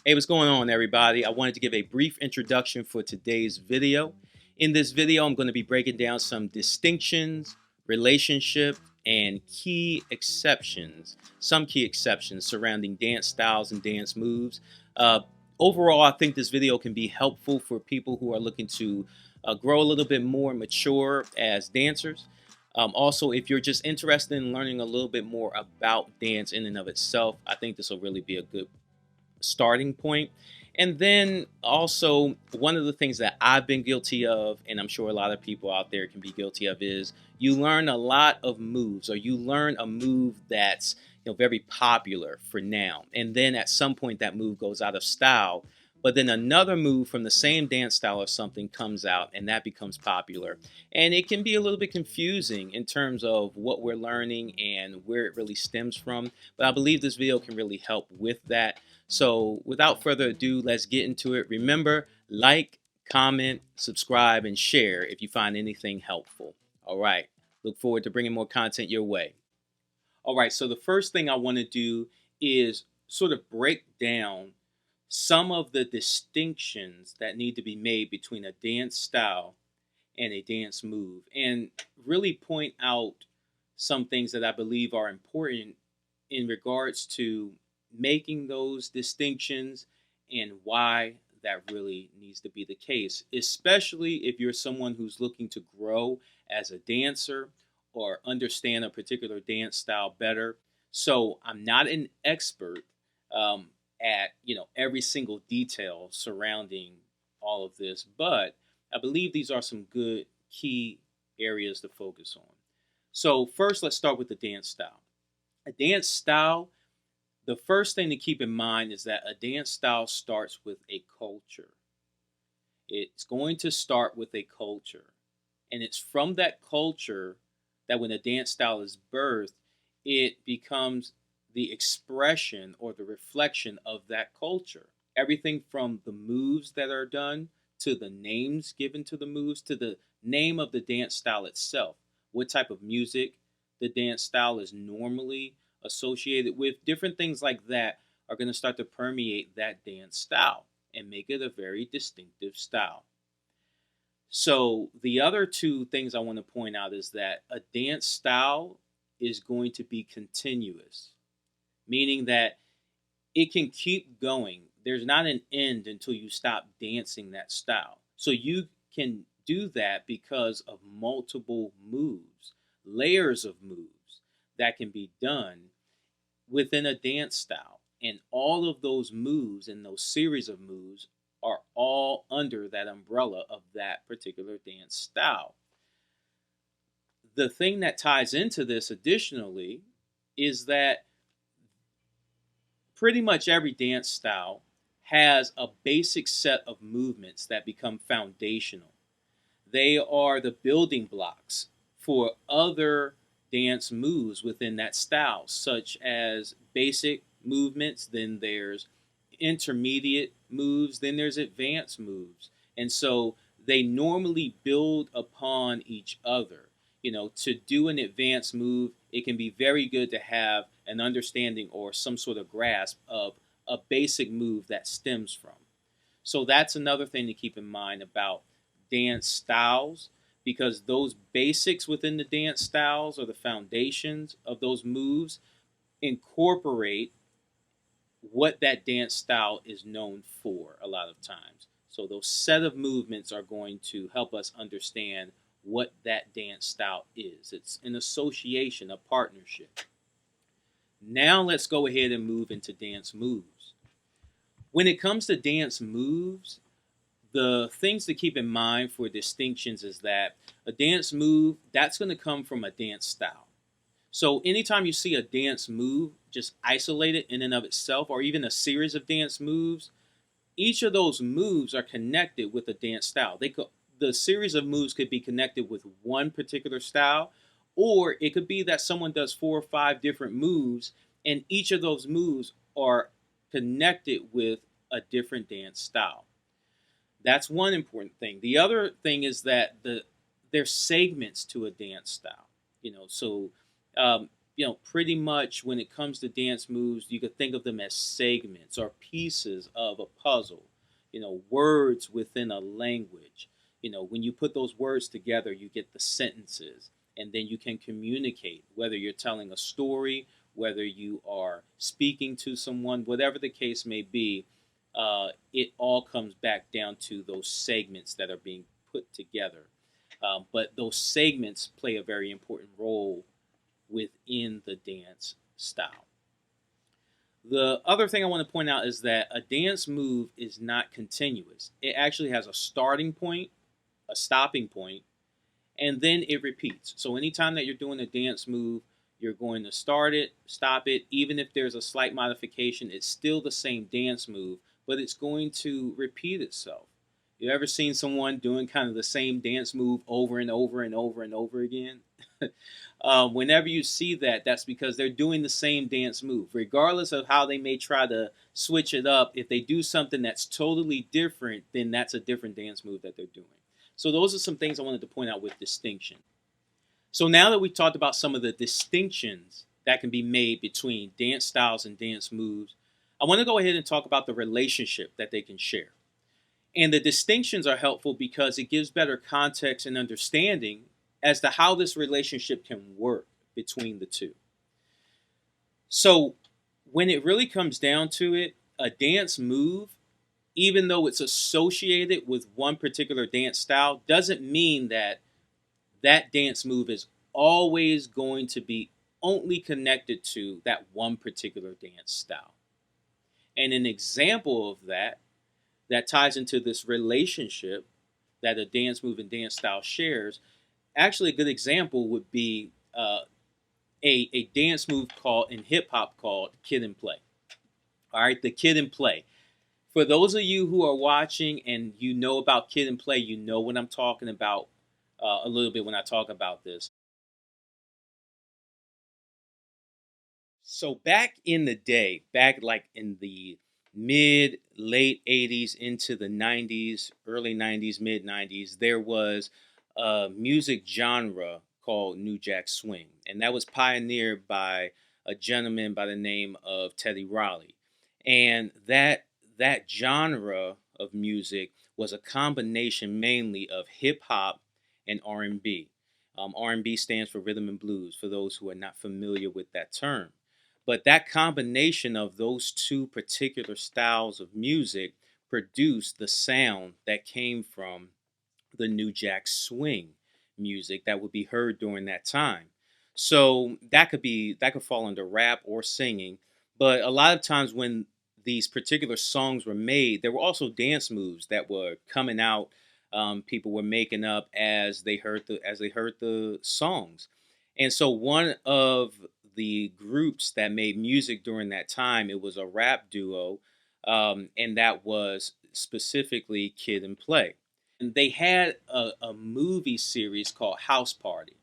Hey, what's going on, everybody? I wanted to give a brief introduction for today's video. In this video, I'm going to be breaking down some distinctions, relationship, and some key exceptions surrounding dance styles and dance moves. Uh, Overall, I think this video can be helpful for people who are looking to grow a little bit more mature as dancers. Also, if you're just interested in learning a little bit more about dance in and of itself, I think this will really be a good starting point. And then also, one of the things that I've been guilty of, and I'm sure a lot of people out there can be guilty of, is you learn a lot of moves, or you learn a move that's very popular for now, and then at some point that move goes out of style. But then another move from the same dance style or something comes out, and that becomes popular. And it can be a little bit confusing in terms of what we're learning and where it really stems from. But I believe this video can really help with that. So without further ado, let's get into it. Remember, like, comment, subscribe, and share if you find anything helpful. All right. Look forward to bringing more content your way. All right. So the first thing I want to do is sort of break down some of the distinctions that need to be made between a dance style and a dance move, and really point out some things that I believe are important in regards to making those distinctions and why that really needs to be the case, especially if you're someone who's looking to grow as a dancer or understand a particular dance style better. So I'm not an expert at every single detail surrounding all of this, but I believe these are some good key areas to focus on. So first, let's start with the dance style. A dance style, the first thing to keep in mind is that a dance style starts with a culture. It's going to start with a culture. And it's from that culture that when a dance style is birthed, it becomes the expression or the reflection of that culture. Everything from the moves that are done to the names given to the moves to the name of the dance style itself. What type of music the dance style is normally associated with. Different things like that are going to start to permeate that dance style and make it a very distinctive style. So the other two things I want to point out is that a dance style is going to be continuous, meaning that it can keep going. There's not an end until you stop dancing that style. So you can do that because of multiple moves, layers of moves that can be done within a dance style. And all of those moves and those series of moves are all under that umbrella of that particular dance style. The thing that ties into this additionally is that pretty much every dance style has a basic set of movements that become foundational. They are the building blocks for other dance moves within that style, such as basic movements, then there's intermediate moves, then there's advanced moves. And so they normally build upon each other. To do an advanced move, it can be very good to have an understanding or some sort of grasp of a basic move that stems from. So that's another thing to keep in mind about dance styles, because those basics within the dance styles or the foundations of those moves incorporate what that dance style is known for a lot of times. So those set of movements are going to help us understand what that dance style is. It's an association, a partnership. Now let's go ahead and move into dance moves. When it comes to dance moves, the things to keep in mind for distinctions is that a dance move, that's going to come from a dance style. So anytime you see a dance move just isolated in and of itself, or even a series of dance moves, each of those moves are connected with a dance style. The series of moves could be connected with one particular style, or it could be that someone does 4 or 5 different moves, and each of those moves are connected with a different dance style. That's one important thing. The other thing is that there's segments to a dance style. So pretty much when it comes to dance moves, you could think of them as segments or pieces of a puzzle, words within a language. When you put those words together, you get the sentences, and then you can communicate, whether you're telling a story, whether you are speaking to someone, whatever the case may be. It all comes back down to those segments that are being put together. But those segments play a very important role within the dance style. The other thing I want to point out is that a dance move is not continuous. It actually has a starting point, a stopping point, and then it repeats. So anytime that you're doing a dance move, you're going to start it, stop it. Even if there's a slight modification, it's still the same dance move, but it's going to repeat itself. You ever seen someone doing kind of the same dance move over and over and over and over again? Whenever you see that, that's because they're doing the same dance move. Regardless of how they may try to switch it up, if they do something that's totally different, then that's a different dance move that they're doing. So those are some things I wanted to point out with distinction. So now that we've talked about some of the distinctions that can be made between dance styles and dance moves, I want to go ahead and talk about the relationship that they can share. And the distinctions are helpful because it gives better context and understanding as to how this relationship can work between the two. So when it really comes down to it, a dance move, even though it's associated with one particular dance style, doesn't mean that that dance move is always going to be only connected to that one particular dance style. And an example of that ties into this relationship that a dance move and dance style shares. Actually, a good example would be a dance move called in hip hop called Kid and Play. All right, the Kid and Play. For those of you who are watching and you know about Kid and Play, you know what I'm talking about a little bit when I talk about this. So back in the day, back like in the mid late 80s into the 90s, early 90s, mid 90s, there was a music genre called New Jack Swing, and that was pioneered by a gentleman by the name of Teddy Riley. And that genre of music was a combination mainly of hip hop and R&B. R&B stands for rhythm and blues for those who are not familiar with that term. But that combination of those two particular styles of music produced the sound that came from the New Jack Swing music that would be heard during that time. So that could fall under rap or singing, but a lot of times when these particular songs were made, there were also dance moves that were coming out. People were making up as they heard the songs, and so one of the groups that made music during that time, it was a rap duo, and that was specifically Kid and Play. And they had a movie series called House Party.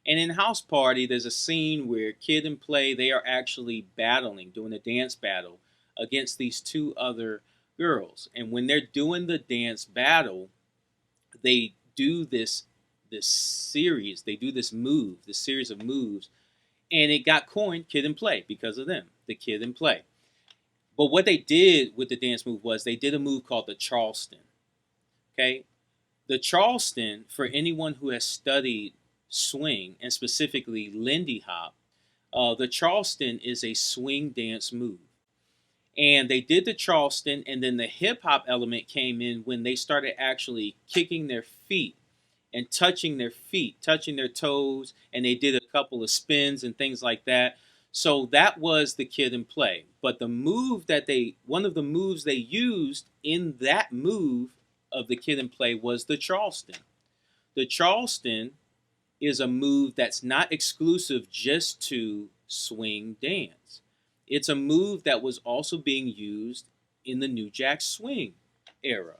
And in House Party, there's a scene where Kid and Play, they are actually battling, doing a dance battle against these two other girls. And when they're doing the dance battle, they do this series, they do this series of moves, and it got coined Kid and Play because of them, the Kid and Play. But what they did with the dance move was they did a move called the Charleston. Okay, the Charleston, for anyone who has studied swing and specifically Lindy Hop, the Charleston is a swing dance move. And they did the Charleston, and then the hip hop element came in when they started actually kicking their feet and touching their feet, touching their toes, and they did a couple of spins and things like that. So that was the Kid and Play. But one of the moves they used in that move of the Kid and Play was the Charleston. The Charleston is a move that's not exclusive just to swing dance. It's a move that was also being used in the New Jack Swing era.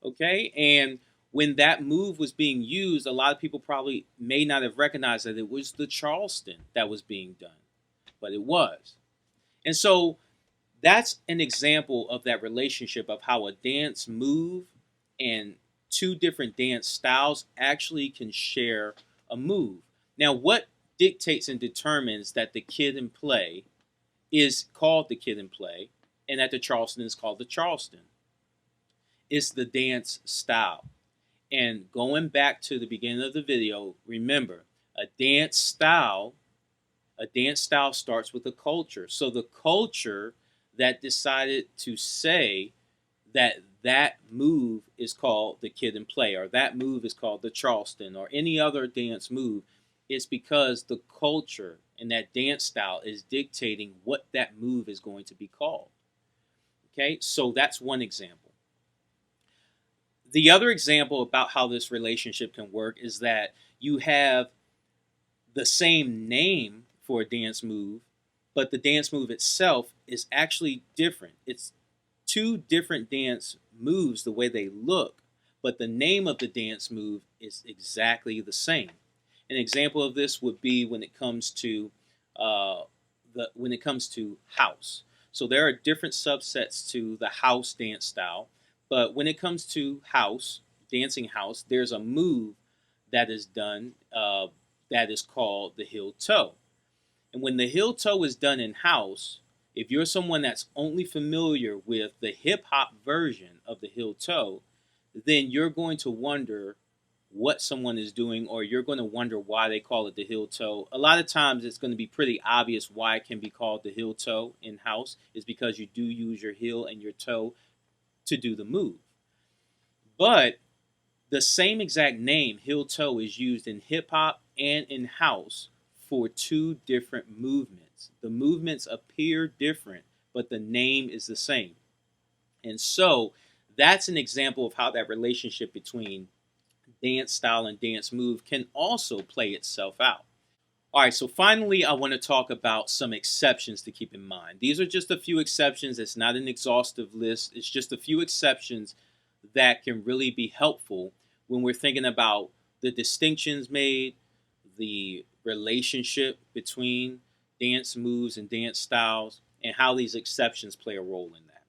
Okay? And when that move was being used, a lot of people probably may not have recognized that it was the Charleston that was being done, but it was. And so that's an example of that relationship of how a dance move and two different dance styles actually can share a move. Now, what dictates and determines that the kid in play is called the kid in play, and that the Charleston is called the Charleston. It's the dance style. And going back to the beginning of the video, remember, a dance style, a dance style starts with a culture. So the culture that decided to say that that move is called the kid in play, or that move is called the Charleston, or any other dance move, is because the culture and that dance style is dictating what that move is going to be called. Okay, so that's one example. The other example about how this relationship can work is that you have the same name for a dance move, but the dance move itself is actually different. It's two different dance moves the way they look, but the name of the dance move is exactly the same. An example of this would be when it comes to uh, house. So there are different subsets to the house dance style, but when it comes to house, dancing house, there's a move that is done that is called the heel toe. And when the heel toe is done in house, if you're someone that's only familiar with the hip hop version of the heel toe, then you're going to wonder what someone is doing, or you're going to wonder why they call it the heel toe. A lot of times it's going to be pretty obvious why it can be called the heel toe in house, is because you do use your heel and your toe to do the move. But the same exact name, heel toe, is used in hip hop and in house for two different movements. The movements appear different, but the name is the same. And so that's an example of how that relationship between dance style and dance move can also play itself out. All right, so finally, I want to talk about some exceptions to keep in mind. These are just a few exceptions. It's not an exhaustive list, it's just a few exceptions that can really be helpful when we're thinking about the distinctions made, the relationship between dance moves and dance styles, and how these exceptions play a role in that.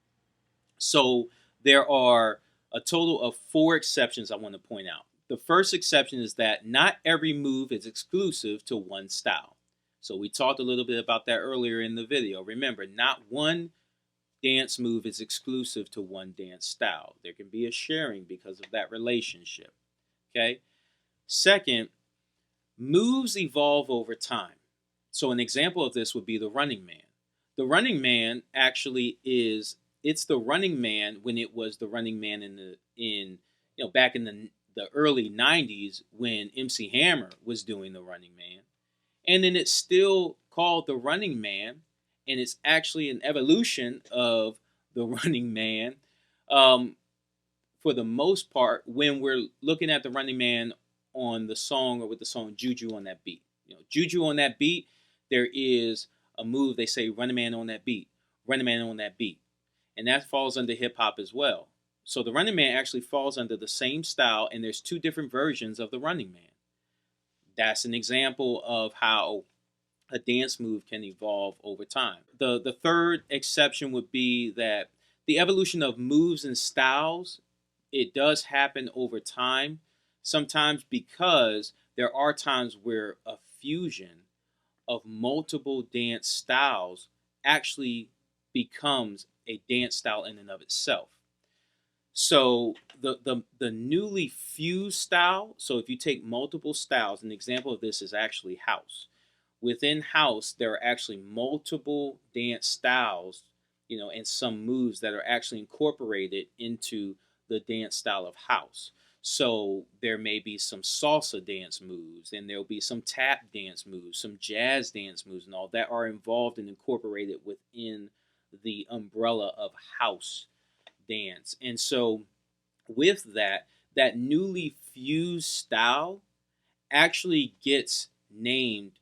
So there are a total of four exceptions I want to point out. The first exception is that not every move is exclusive to one style. So we talked a little bit about that earlier in the video. Remember, not one dance move is exclusive to one dance style. There can be a sharing because of that relationship. Okay? Second, moves evolve over time. So an example of this would be the running man. The running man actually is, it's the running man when it was the running man back in the early 90s when MC Hammer was doing the running man. And then it's still called the running man, and it's actually an evolution of the running man. Um, for the most part, when we're looking at the running man on the song, or with the song Juju on that beat. Juju on that beat, there is a move, they say running man on that beat, running man on that beat. And that falls under hip hop as well. So the running man actually falls under the same style, and there's two different versions of the running man. That's an example of how a dance move can evolve over time. The third exception would be that the evolution of moves and styles, it does happen over time, sometimes because there are times where a fusion of multiple dance styles actually becomes a dance style in and of itself. So the newly fused style, so if you take multiple styles, an example of this is actually house. Within house, there are actually multiple dance styles, and some moves that are actually incorporated into the dance style of house. So there may be some salsa dance moves, and there'll be some tap dance moves, some jazz dance moves, and all that are involved and incorporated within the umbrella of house dance. And so with that, that newly fused style actually gets named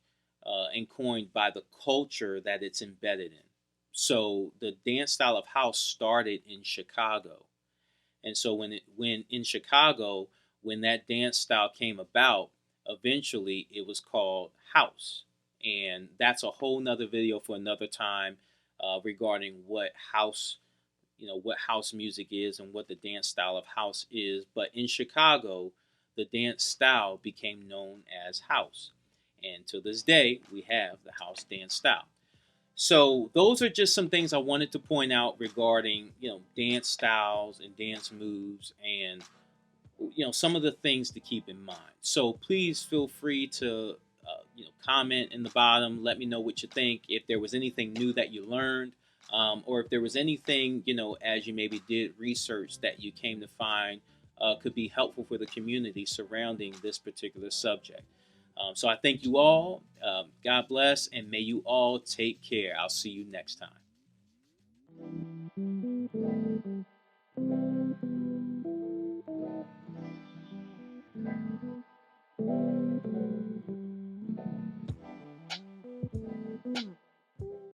and coined by the culture that it's embedded in. So the dance style of house started in Chicago. And so when in Chicago, when that dance style came about, eventually it was called house. And that's a whole nother video for another time regarding what house music is and what the dance style of house is. But in Chicago, the dance style became known as house. And to this day, we have the house dance style. So those are just some things I wanted to point out regarding, dance styles and dance moves, and some of the things to keep in mind. So please feel free to comment in the bottom. Let me know what you think. If there was anything new that you learned, or if there was anything as you maybe did research that you came to find could be helpful for the community surrounding this particular subject. So I thank you all. God bless, and may you all take care. I'll see you next time.